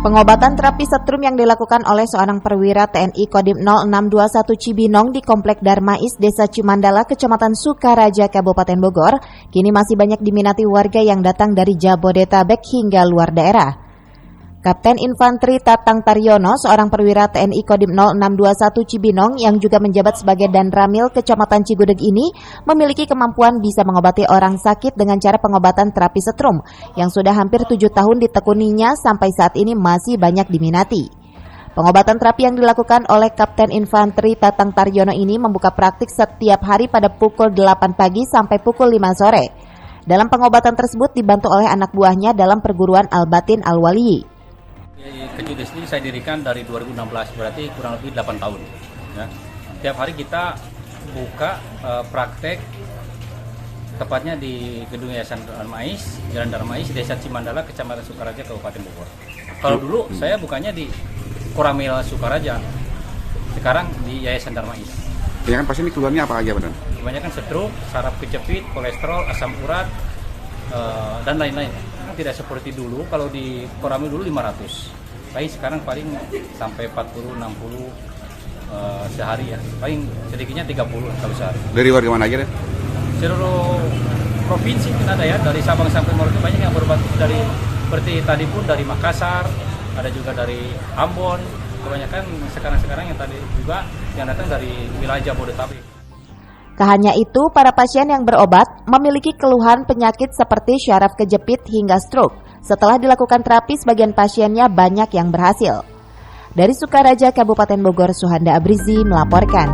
Pengobatan terapi setrum yang dilakukan oleh seorang perwira TNI Kodim 0621 Cibinong di Komplek Darmais, Desa Cimandala, Kecamatan Sukaraja, Kabupaten Bogor, kini masih banyak diminati warga yang datang dari Jabodetabek hingga luar daerah. Kapten Infanteri Tatang Taryono, seorang perwira TNI Kodim 0621 Cibinong yang juga menjabat sebagai Danramil Kecamatan Cigudeg ini memiliki kemampuan bisa mengobati orang sakit dengan cara pengobatan terapi setrum yang sudah hampir 7 tahun ditekuninya sampai saat ini masih banyak diminati. Pengobatan terapi yang dilakukan oleh Kapten Infanteri Tatang Taryono ini membuka praktik setiap hari pada pukul 8 pagi sampai pukul 5 sore. Dalam pengobatan tersebut dibantu oleh anak buahnya dalam perguruan Al-Batin Al-Wali. Kejudes ini saya dirikan dari 2016, berarti kurang lebih 8 tahun. Ya. Tiap hari kita buka praktek, tepatnya di Gedung Yayasan Darmais, Jalan Darmais, Desa Cimandala, Kecamatan Sukaraja, Kabupaten Bogor. Kalau dulu saya bukanya di Koramil Sukaraja, sekarang di Yayasan Darmais. Ya kan pasien ini keluarnya apa aja, Badan? Kebanyakan stroke, saraf kejepit, kolesterol, asam urat, dan lain-lain. Tidak seperti dulu, kalau di Koramil dulu 500, paling sekarang paling sampai 40-60 sehari ya, paling sedikitnya 30 kalau sehari. Dari warga mana aja deh? Seluruh provinsi kan ada ya, dari Sabang sampai Merauke banyak yang berobat, dari seperti tadi pun dari Makassar, ada juga dari Ambon, kebanyakan sekarang yang tadi juga yang datang dari wilayah Jabodetabek. Tak hanya itu, para pasien yang berobat memiliki keluhan penyakit seperti syaraf kejepit hingga stroke. Setelah dilakukan terapi, sebagian pasiennya banyak yang berhasil. Dari Sukaraja, Kabupaten Bogor, Suhanda Abrizi melaporkan.